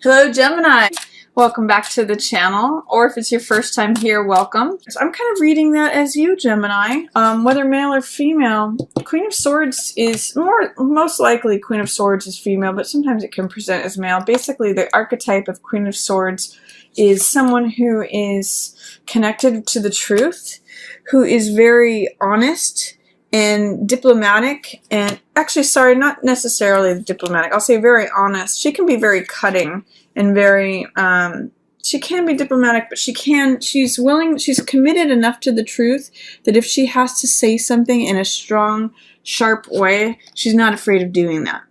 Hello Gemini! Welcome back to the channel, or if it's your first time here, welcome. So I'm kind of reading that as you, Gemini. Whether male or female, Queen of Swords is most likely Queen of Swords is female, but sometimes it can present as male. Basically, the archetype of Queen of Swords is someone who is connected to the truth, who is very honest and diplomatic, and actually, sorry, not necessarily diplomatic. I'll say very honest. She can be very cutting and very, she can be diplomatic, but she's willing, she's committed enough to the truth that if she has to say something in a strong, sharp way, she's not afraid of doing that.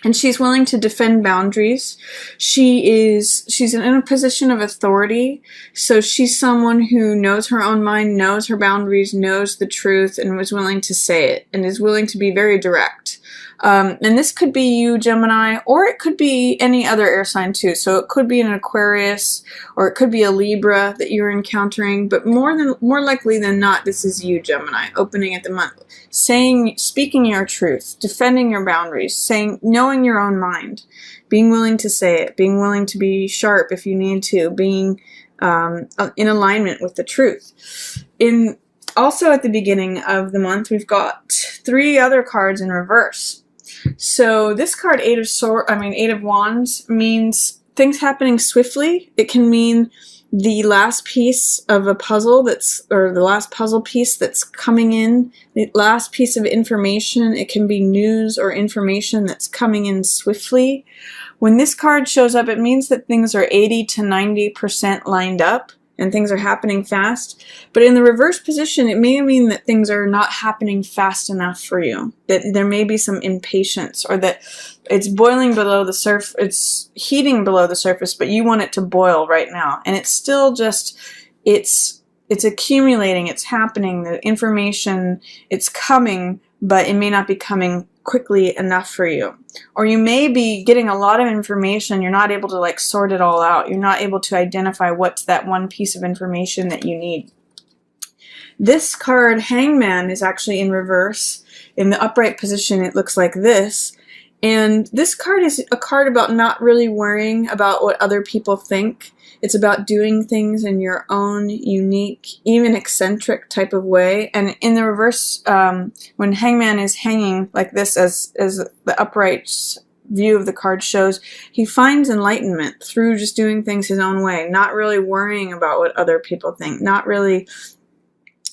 And she's willing to defend boundaries. She's in a position of authority, so she's someone who knows her own mind, knows her boundaries, knows the truth, and was willing to say it, and is willing to be very direct. And this could be you, Gemini, or it could be any other air sign too. So it could be an Aquarius, or it could be a Libra that you're encountering, but more likely than not, this is you, Gemini, opening at the month. Speaking your truth, defending your boundaries, knowing your own mind, being willing to say it, being willing to be sharp if you need to, being in alignment with the truth. Also at the beginning of the month, we've got 3 other cards in reverse. So this card, Eight of Wands, means things happening swiftly. It can mean the last piece of a puzzle or the last puzzle piece that's coming in, the last piece of information. It can be news or information that's coming in swiftly. When this card shows up, it means that things are 80 to 90% lined up and things are happening fast. But in the reverse position, it may mean that things are not happening fast enough for you, that there may be some impatience, or that it's boiling below the surface, it's heating below the surface, but you want it to boil right now. And it's still just, it's accumulating, it's happening, the information, it's coming, but it may not be coming quickly enough for you. Or you may be getting a lot of information, you're not able to like sort it all out. You're not able to identify what's that one piece of information that you need. This card, Hangman, is actually in reverse. In the upright position, it looks like this. And this card is a card about not really worrying about what other people think. It's about doing things in your own unique, even eccentric type of way. And in the reverse, when Hangman is hanging like this, as the upright view of the card shows, he finds enlightenment through just doing things his own way, not really worrying about what other people think, not really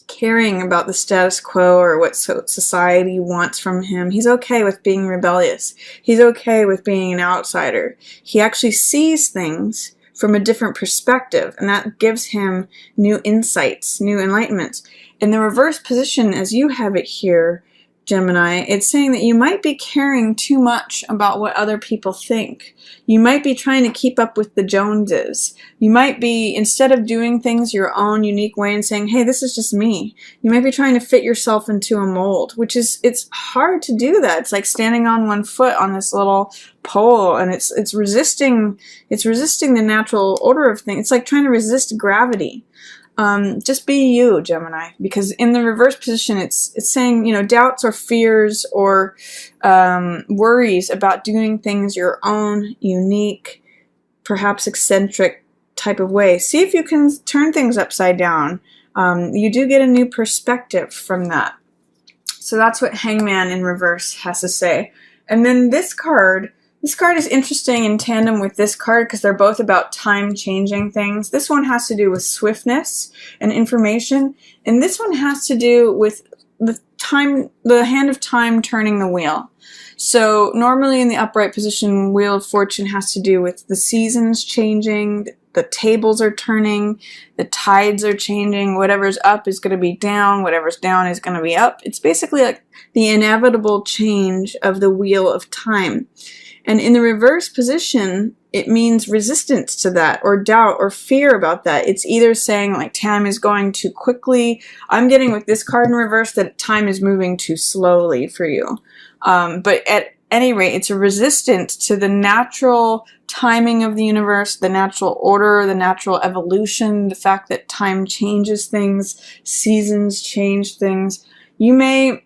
caring about the status quo or what society wants from him. He's okay with being rebellious. He's okay with being an outsider. He actually sees things from a different perspective, and that gives him new insights, new enlightenment. In the reverse position, as you have it here, Gemini, it's saying that you might be caring too much about what other people think. You might be trying to keep up with the Joneses. You might be, instead of doing things your own unique way and saying, hey, this is just me, you might be trying to fit yourself into a mold, which is, it's hard to do that. It's like standing on one foot on this little pole, and it's resisting the natural order of things. It's like trying to resist gravity. Just be you, Gemini, because in the reverse position, it's saying, you know, doubts or fears or worries about doing things your own unique, perhaps eccentric type of way. See if you can turn things upside down. You do get a new perspective from that. So that's what Hangman in reverse has to say. And then this card is interesting in tandem with this card because they're both about time changing things. This one has to do with swiftness and information, and this one has to do with the hand of time turning the wheel. So normally in the upright position, Wheel of Fortune has to do with the seasons changing, the tables are turning, the tides are changing, whatever's up is going to be down, whatever's down is going to be up. It's basically like the inevitable change of the wheel of time. And in the reverse position, it means resistance to that, or doubt, or fear about that. It's either saying like time is going too quickly. I'm getting with this card in reverse that time is moving too slowly for you. But at any rate, it's a resistance to the natural timing of the universe, the natural order, the natural evolution, the fact that time changes things, seasons change things. You may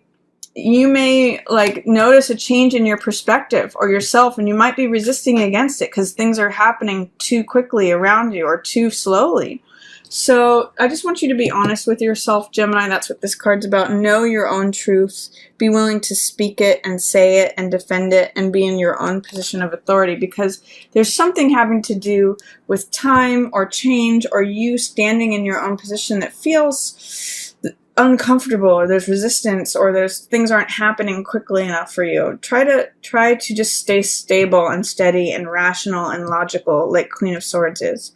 you may like notice a change in your perspective or yourself, and you might be resisting against it because things are happening too quickly around you or too slowly. So I just want you to be honest with yourself, Gemini. That's what this card's about. Know your own truth. Be willing to speak it and say it and defend it and be in your own position of authority, because there's something having to do with time or change or you standing in your own position that feels uncomfortable, or there's resistance, or there's things aren't happening quickly enough for you. Try to just stay stable and steady and rational and logical, like Queen of Swords is.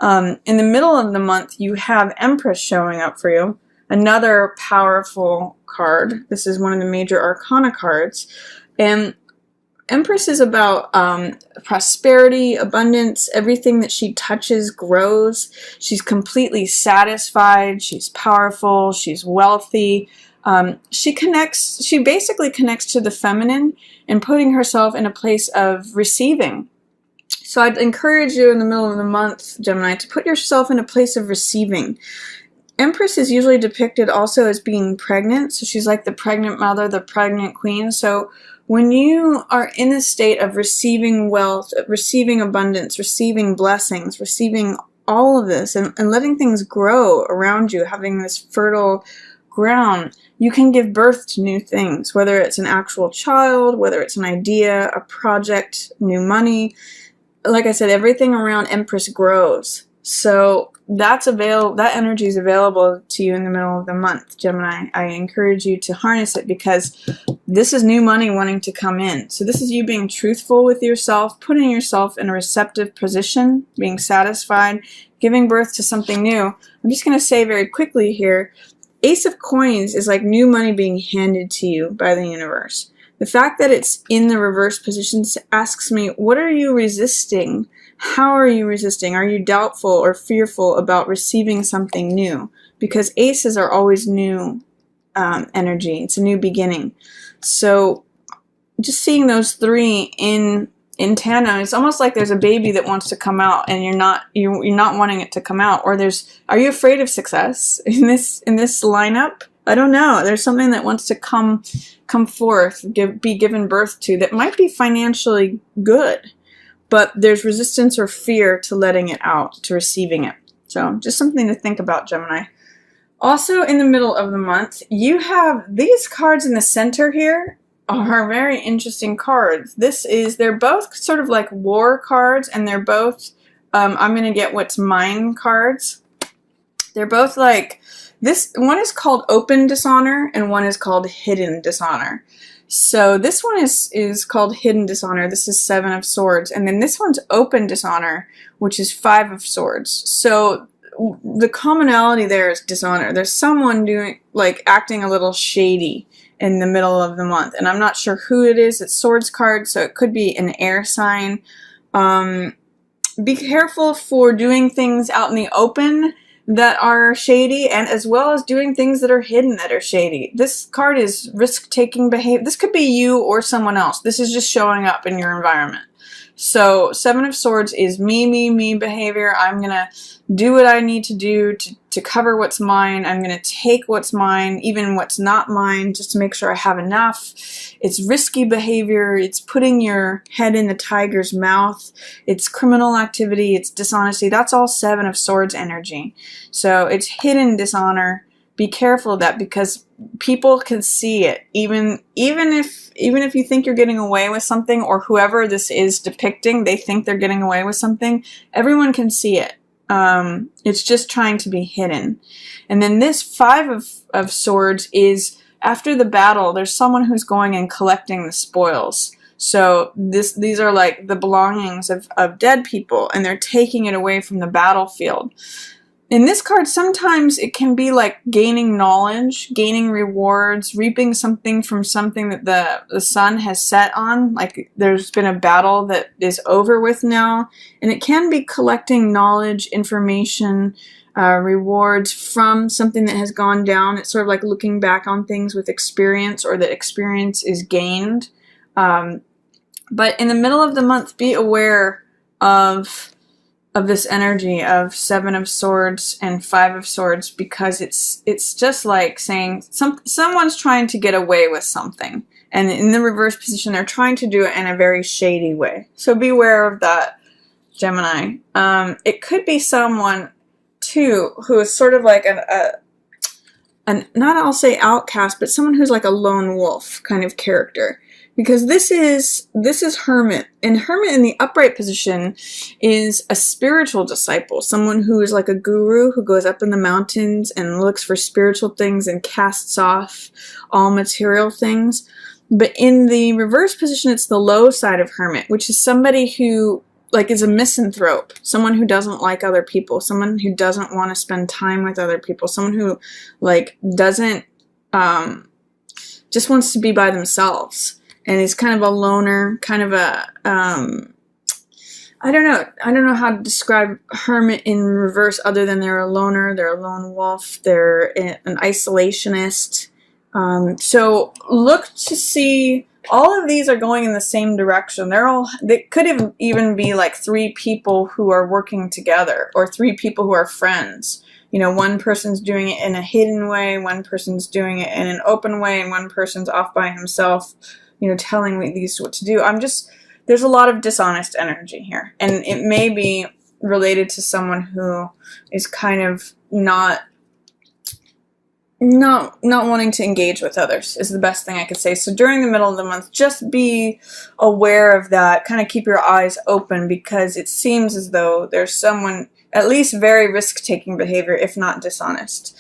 In the middle of the month, you have Empress showing up for you, another powerful card. This is one of the major arcana cards, and Empress is about prosperity, abundance. Everything that she touches grows. She's completely satisfied. She's powerful. She's wealthy. She basically connects to the feminine and putting herself in a place of receiving. So I'd encourage you in the middle of the month, Gemini, to put yourself in a place of receiving. Empress is usually depicted also as being pregnant. So she's like the pregnant mother, the pregnant queen. So when you are in a state of receiving wealth, receiving abundance, receiving blessings, receiving all of this and letting things grow around you, having this fertile ground, you can give birth to new things, whether it's an actual child, whether it's an idea, a project, new money. Like I said, everything around Empress grows. So that energy is available to you in the middle of the month, Gemini. I encourage you to harness it, because this is new money wanting to come in. So this is you being truthful with yourself, putting yourself in a receptive position, being satisfied, giving birth to something new. I'm just going to say very quickly here, Ace of Coins is like new money being handed to you by the universe. The fact that it's in the reverse position asks me, what are you resisting? How are you resisting? Are you doubtful or fearful about receiving something new? Because aces are always new energy. It's a new beginning. So just seeing those three in tandem, it's almost like there's a baby that wants to come out, and you're not wanting it to come out. Or are you afraid of success in this lineup? I don't know. There's something that wants to come forth, be given birth to, that might be financially good, but there's resistance or fear to letting it out, to receiving it. So just something to think about, Gemini. Also in the middle of the month, you have these cards in the center here are very interesting cards. They're both sort of like war cards, and they're both, I'm going to get what's mine cards. They're both like, this one is called open dishonor and one is called hidden dishonor. So this one is called hidden dishonor. This is 7 of Swords. And then this one's open dishonor, which is 5 of Swords. So the commonality there is dishonor. There's someone acting a little shady in the middle of the month. And I'm not sure who it is. It's Swords card, so it could be an air sign. Be careful for doing things out in the open that are shady, and as well as doing things that are hidden that are shady. This card is risk-taking behavior. This could be you or someone else. This is just showing up in your environment. So 7 of Swords is me behavior. I'm going to do what I need to do to cover what's mine. I'm going to take what's mine, even what's not mine, just to make sure I have enough. It's risky behavior. It's putting your head in the tiger's mouth. It's criminal activity. It's dishonesty. That's all 7 of Swords energy. So it's hidden dishonor. Be careful of that, because people can see it. Even if you think you're getting away with something, or whoever this is depicting, they think they're getting away with something, everyone can see it. It's just trying to be hidden. And then this 5 of Swords is after the battle, there's someone who's going and collecting the spoils. So these are like the belongings of dead people, and they're taking it away from the battlefield. In this card, sometimes it can be like gaining knowledge, gaining rewards, reaping something from something that the sun has set on. Like there's been a battle that is over with now. And it can be collecting knowledge, information, rewards from something that has gone down. It's sort of like looking back on things with experience, or that experience is gained. But in the middle of the month, be aware of of this energy of Seven of Swords and Five of Swords, because it's just like saying someone's trying to get away with something, and in the reverse position they're trying to do it in a very shady way. So beware of that, Gemini. It could be someone too who is sort of like not I'll say outcast, but someone who's like a lone wolf kind of character. Because this is Hermit. And Hermit in the upright position is a spiritual disciple. Someone who is like a guru who goes up in the mountains and looks for spiritual things and casts off all material things. But in the reverse position, it's the low side of Hermit, which is somebody who like is a misanthrope. Someone who doesn't like other people. Someone who doesn't want to spend time with other people. Someone who like doesn't, just wants to be by themselves. And is kind of a loner, kind of a, I don't know how to describe Hermit in reverse other than they're a loner, they're a lone wolf, they're an isolationist. So look to see, all of these are going in the same direction. They could even be like three people who are working together, or three people who are friends. You know, one person's doing it in a hidden way, one person's doing it in an open way, and one person's off by himself, you know, telling these what to do. There's a lot of dishonest energy here. And it may be related to someone who is kind of not wanting to engage with others is the best thing I could say. So during the middle of the month, just be aware of that. Kind of keep your eyes open, because it seems as though there's someone, at least very risk-taking behavior, if not dishonest.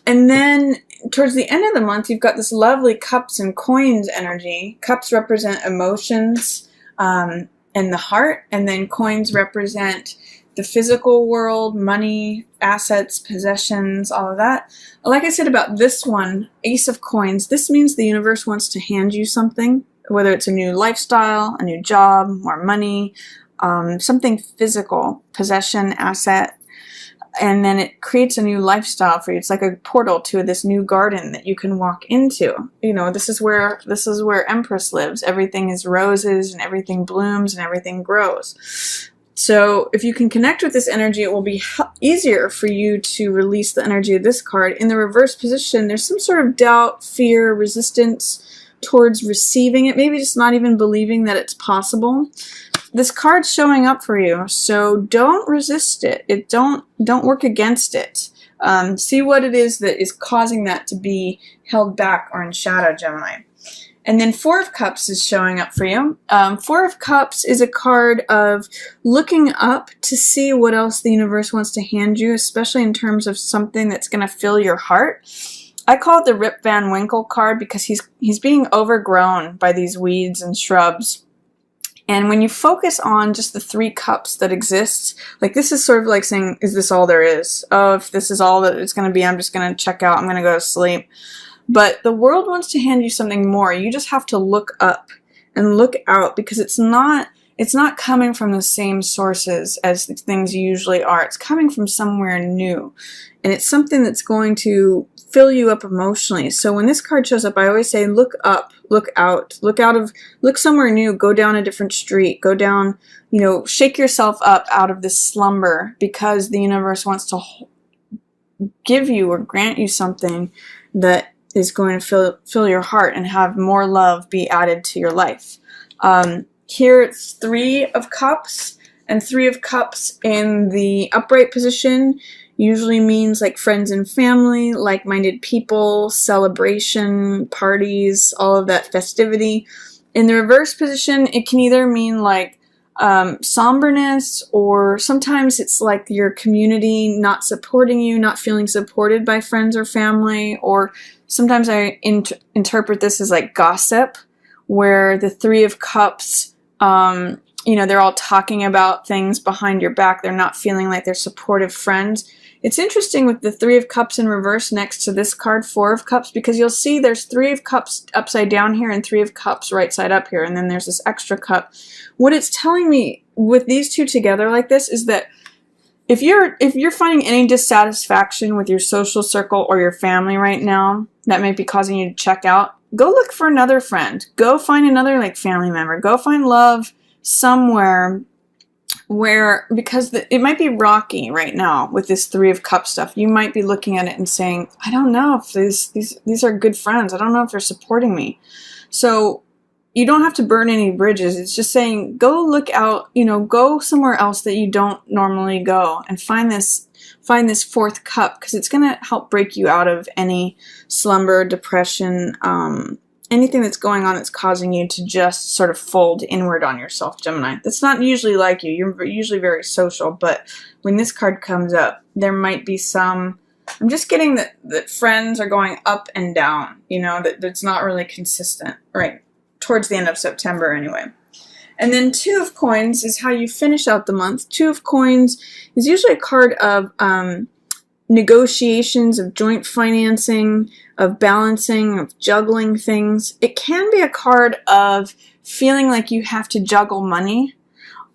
And then towards the end of the month, you've got this lovely Cups and Coins energy. Cups represent emotions and the heart, and then coins represent the physical world, money, assets, possessions, all of that. Like I said about this one, Ace of Coins, this means the universe wants to hand you something, whether it's a new lifestyle, a new job, more money, something physical, possession, asset. And then it creates a new lifestyle for you. It's like a portal to this new garden that you can walk into. You know, this is where Empress lives. Everything is roses and everything blooms and everything grows. So if you can connect with this energy, it will be easier for you to release the energy of this card. In the reverse position, there's some sort of doubt, fear, resistance towards receiving it. Maybe just not even believing that it's possible. This card's showing up for you, so don't resist it. Don't work against it. See what it is that is causing that to be held back or in shadow, Gemini. And then Four of Cups is showing up for you. Four of Cups is a card of looking up to see what else the universe wants to hand you, especially in terms of something that's going to fill your heart. I call it the Rip Van Winkle card because he's being overgrown by these weeds and shrubs. And when you focus on just the three cups that exist, like this is sort of like saying, is this all there is? Oh, if this is all that it's going to be, I'm just going to check out. I'm going to go to sleep. But the world wants to hand you something more. You just have to look up and look out, because it's not coming from the same sources as things usually are. It's coming from somewhere new. And it's something that's going to fill you up emotionally. So when this card shows up, I always say, look up, look out, look somewhere new, go down a different street, go down, you know, shake yourself up out of this slumber, because the universe wants to give you or grant you something that is going to fill your heart and have more love be added to your life. Here it's Three of Cups, and Three of Cups in the upright position usually means like friends and family, like-minded people, celebration, parties, all of that festivity. In the reverse position, it can either mean like somberness, or sometimes it's like your community not supporting you, not feeling supported by friends or family, or sometimes I interpret this as like gossip, where the Three of Cups, you know, they're all talking about things behind your back. They're not feeling like they're supportive friends. It's interesting with the Three of Cups in reverse next to this card, Four of Cups, because you'll see there's Three of Cups upside down here and Three of Cups right side up here, and then there's this extra cup. What it's telling me with these two together like this is that if you're finding any dissatisfaction with your social circle or your family right now, that might be causing you to check out, go look for another friend. Go find another like family member. Go find love somewhere where, because it might be rocky right now with this Three of Cups stuff, you might be looking at it and saying, I don't know if these are good friends. I don't know if they're supporting me. So you don't have to burn any bridges. It's just saying, go look out, you know, go somewhere else that you don't normally go and find this fourth cup, because it's going to help break you out of any slumber, depression, anything that's going on that's causing you to just sort of fold inward on yourself, Gemini. That's not usually like you. You're usually very social, but when this card comes up, there might be some, I'm just getting that friends are going up and down, you know, that's not really consistent, right? Towards the end of September anyway. And then Two of Coins is how you finish out the month. Two of Coins is usually a card of negotiations, of joint financing, of balancing, of juggling things. It can be a card of feeling like you have to juggle money,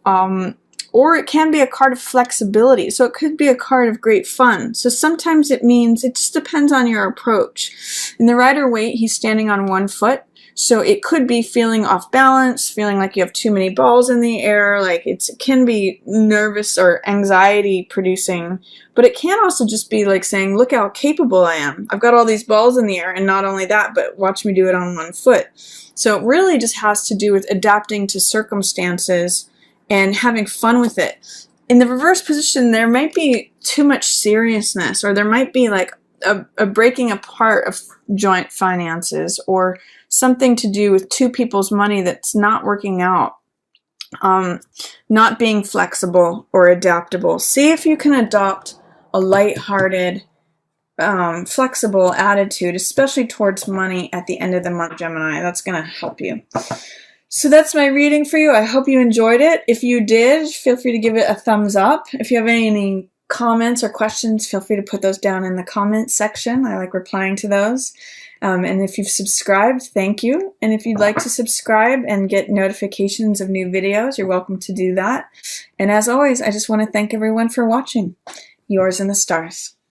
or it can be a card of flexibility. So it could be a card of great fun. So sometimes it means, it just depends on your approach. In the Rider-Waite, he's standing on one foot. So it could be feeling off balance, feeling like you have too many balls in the air, like it can be nervous or anxiety producing, but it can also just be like saying, look how capable I am. I've got all these balls in the air, and not only that, but watch me do it on one foot. So it really just has to do with adapting to circumstances and having fun with it. In the reverse position, there might be too much seriousness, or there might be like a breaking apart of joint finances, or something to do with two people's money that's not working out, not being flexible or adaptable. See if you can adopt a lighthearted, flexible attitude, especially towards money at the end of the month, Gemini. That's going to help you. So that's my reading for you. I hope you enjoyed it. If you did, feel free to give it a thumbs up. If you have any comments or questions, feel free to put those down in the comments section. I like replying to those. And if you've subscribed, thank you. And if you'd like to subscribe and get notifications of new videos, you're welcome to do that. And as always, I just want to thank everyone for watching. Yours in the stars.